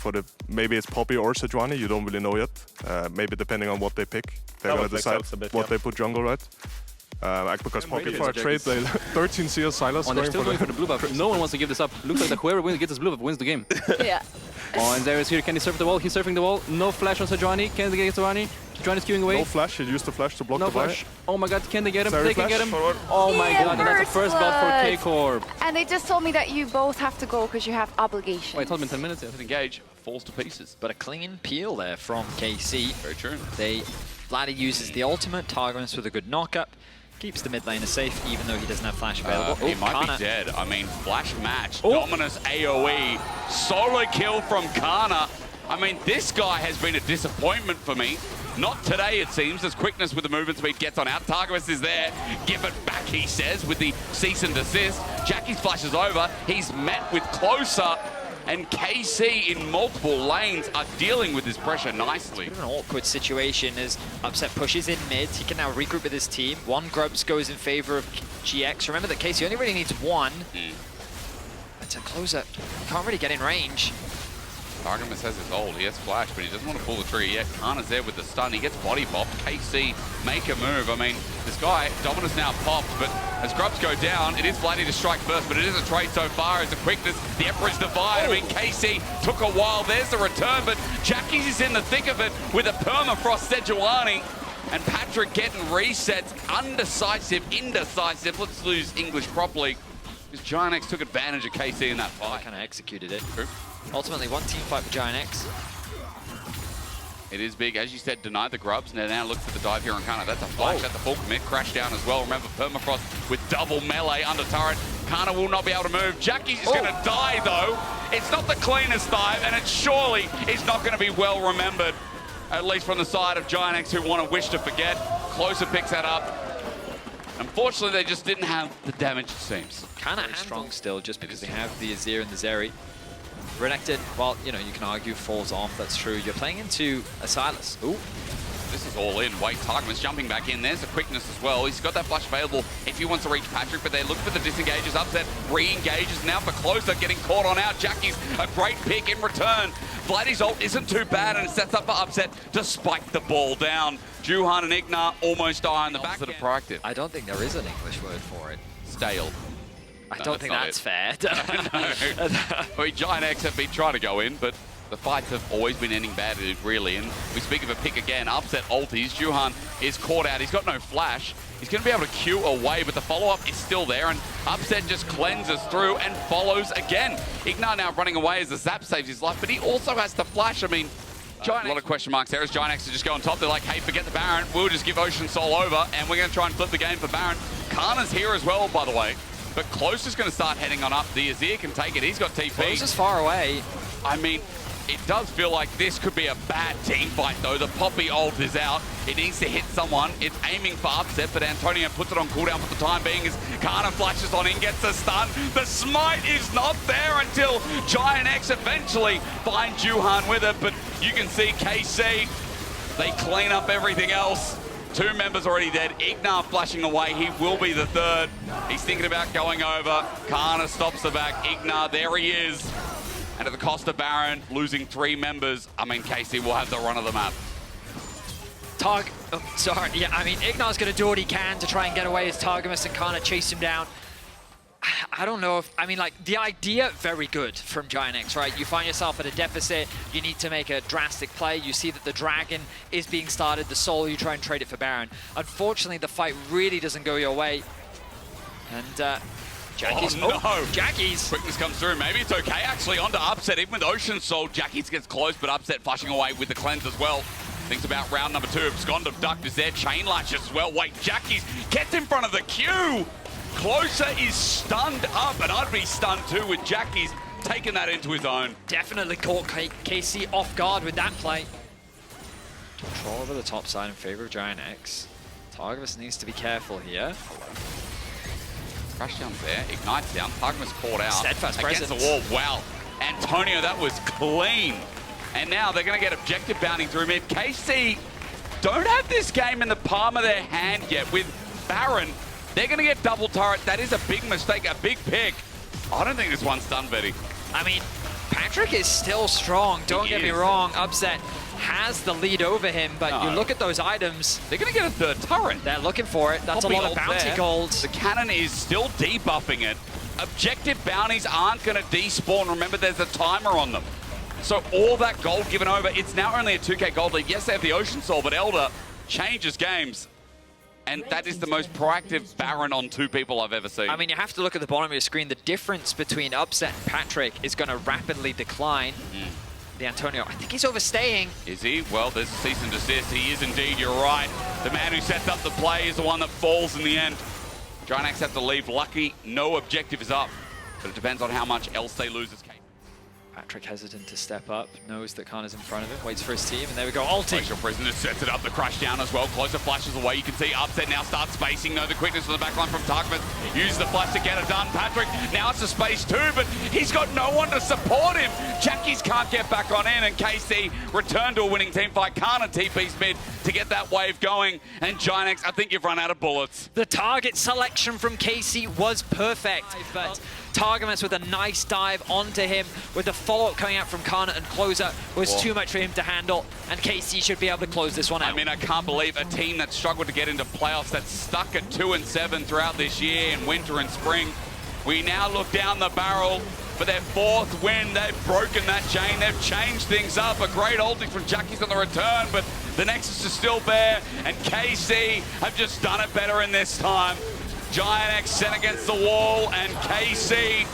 for the, maybe it's Poppy or Sejuani, you don't really know yet. Maybe depending on what they pick, they're going to decide what they put jungle, right? Because Poppy for a trade, they 13 CS Sylas. Oh, they're still going for the blue buff. No one wants to give this up. Looks like that whoever gets this blue buff wins the game. Yeah. Oh, and there is here. Can he surf the wall? He's surfing the wall. No flash on Sejuani. Can they get Sejuani? Sejuani's queuing away. No flash. He used the flash to block the flash. Oh my god, can they get him? Zeri They can get him. forward. Oh my god, and that's the first blood for K Corp. And they just told me that you both have to go because you have obligations. Wait, told me in 10 minutes. Engage falls to pieces. But a clean peel there from KC. Very true. Vladi uses the ultimate, Targamas with a good knockup. Keeps the mid laner safe, even though he doesn't have flash available. He might be dead. I mean, flash match, Dominus AoE, solo kill from Canna. I mean, this guy has been a disappointment for me. Not today, it seems, as quickness with the movement speed gets on out. Targamas is there. Give it back, he says, with the cease and desist. Jackie's flashes over. He's met with closer. And KC in multiple lanes are dealing with this pressure nicely. It's an awkward situation as Upset pushes in mid. He can now regroup with his team. One Grubs goes in favor of GX. Remember that KC only really needs one. It's a closer. Can't really get in range. Targamas has his ult. He has flash, but he doesn't want to pull the trigger yet. Canna's there with the stun. He gets body popped. KC make a move. I mean, this guy, Dominus now popped, but as Grubs go down, it is Vladi to strike first, but it is a trade so far. It's a quickness. The Emperor's divide. I mean, KC took a while. There's the return, but Jackie's is in the thick of it with a permafrost Sejuani. And Patrik getting resets. Undecisive, indecisive. Let's lose English properly. Because GIANTX took advantage of KC in that fight. Kind of executed it. True. Ultimately, one team fight for GIANTX. It is big. As you said, denied the Grubs. And now look for the dive here on Canna. That's a flash at the full commit. Crash down as well. Remember, permafrost with double melee under turret. Canna will not be able to move. Jackie's going to die, though. It's not the cleanest dive, and it surely is not going to be well remembered. At least from the side of GIANTX, who want to wish to forget. Closer picks that up. Unfortunately, they just didn't have the damage, it seems. Canna strong still, just because they have the Azir and the Zeri. Renekton, well, you know, you can argue falls off, that's true. You're playing into a Sylas. Ooh. This is all in. Wait, Targamas jumping back in. There's the quickness as well. He's got that flash available if he wants to reach Patrik, but they look for the disengages. Upset re-engages now for closer, getting caught on out. Jackie's a great pick in return. Vladi's ult isn't too bad, and it sets up for Upset to spike the ball down. Juhan and Ignar almost die on the back that are proactive. I don't think there is an English word for it. Stale. I don't think that's fair. No. I mean, GIANTX have been trying to go in, but the fights have always been ending badly, really. And we speak of a pick again. Upset ulties. Juhan is caught out. He's got no flash. He's going to be able to queue away, but the follow-up is still there. And Upset just cleanses through and follows again. Ignar now running away as the zap saves his life, but he also has to flash. I mean, a lot of question marks there as GIANTX to just go on top. They're like, hey, forget the Baron. We'll just give Ocean Soul over, and we're going to try and flip the game for Baron. Canna's here as well, by the way. But Close is going to start heading on up. The Azir can take it. He's got TP. Close is far away. I mean, it does feel like this could be a bad team fight, though. The Poppy ult is out. It needs to hit someone. It's aiming for Upset, but Antonio puts it on cooldown for the time being as Canna flashes on in, gets the stun. The smite is not there until GIANTX eventually finds Juhan with it, but you can see KC, they clean up everything else. 2 members already dead. Ignar flashing away. He will be the third. He's thinking about going over. Canna stops the back. Ignar, there he is. And at the cost of Baron, losing 3 members, I mean, KC will have the run of the map. Yeah, I mean, Ignar's going to do what he can to try and get away as Targamas and Canna chase him down. I don't know if, I mean, like, the idea, very good from GIANTX, right? You find yourself at a deficit, you need to make a drastic play, you see that the Dragon is being started, the Soul, you try and trade it for Baron. Unfortunately, the fight really doesn't go your way. And, Jackie's, Jackie's. Quickness comes through, maybe it's okay, actually, onto Upset, even with Ocean Soul, Jackie's gets close, but Upset flashing away with the cleanse as well. Thinks about round number 2, Abscond of Duck is there, Chain Lash as well. Wait, Jackie's gets in front of the queue! Closer is stunned up, and I'd be stunned too with Jackie's taking that into his own. Definitely caught KC off guard with that play. Control over the top side in favor of GIANTX. Targamas needs to be careful here. Crash down there, ignites down, Targamas caught out. Steadfast against presence. the wall, wow. Antonio, that was clean. And now they're going to get objective bounding through mid. KC don't have this game in the palm of their hand yet with Baron. They're going to get double turret. That is a big mistake, a big pick. I don't think this one's done, Betty. I mean, Patrik is still strong, don't get me wrong. Upset has the lead over him, but you look at those items. They're going to get a third turret. They're looking for it. That's Poppy a lot of ult bounty there. gold. The cannon is still debuffing it. Objective bounties aren't going to despawn. Remember, there's a timer on them. So all that gold given over, it's now only a 2k gold lead. Yes, they have the Ocean Soul, but Elder changes games. And that is the most proactive Baron on 2 people I've ever seen. I mean, you have to look at the bottom of your screen. The difference between Upset and Patrik is going to rapidly decline. The Antonio, I think he's overstaying. Is he? Well, there's a cease and desist. He is indeed, you're right. The man who sets up the play is the one that falls in the end. GIANTX have to leave lucky. No objective is up. But it depends on how much else they lose as K. Patrik hesitant to step up, knows that Canna's in front of him, waits for his team, and there we go, ulti. Glacial Prisoner sets it up, the crash down as well. Closer flashes away. You can see Upset now starts spacing. No, the quickness on the backline from Targamas. Uses the flash to get it done. Patrik, now it's a space too, but he's got no one to support him. Jackies can't get back on in, and KC return to a winning team fight. Canna TP's mid to get that wave going, and GIANTX, I think you've run out of bullets. The target selection from KC was perfect, but Targamas with a nice dive onto him with the follow-up coming out from Canna and Closer was too much for him to handle, and KC should be able to close this one out. I mean, I can't believe a team that struggled to get into playoffs, that's stuck at 2 and 7 throughout this year in winter and spring. We now look down the barrel for their 4th win. They've broken that chain. They've changed things up. A great ulti from Jackies on the return, but the Nexus is still there, and KC have just done it better in this time. GIANTX sent against the wall, and KC,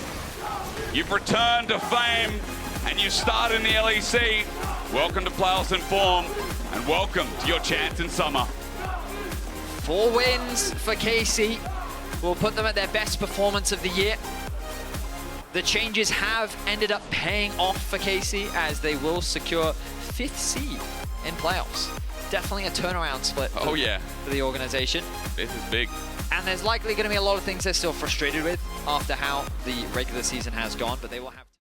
you've returned to fame, and you start in the LEC. Welcome to playoffs in form, and welcome to your chance in summer. 4 wins for KC will put them at their best performance of the year. The changes have ended up paying off for KC as they will secure 5th seed in playoffs. Definitely a turnaround split for the organization. This is big. And there's likely going to be a lot of things they're still frustrated with after how the regular season has gone, but they will have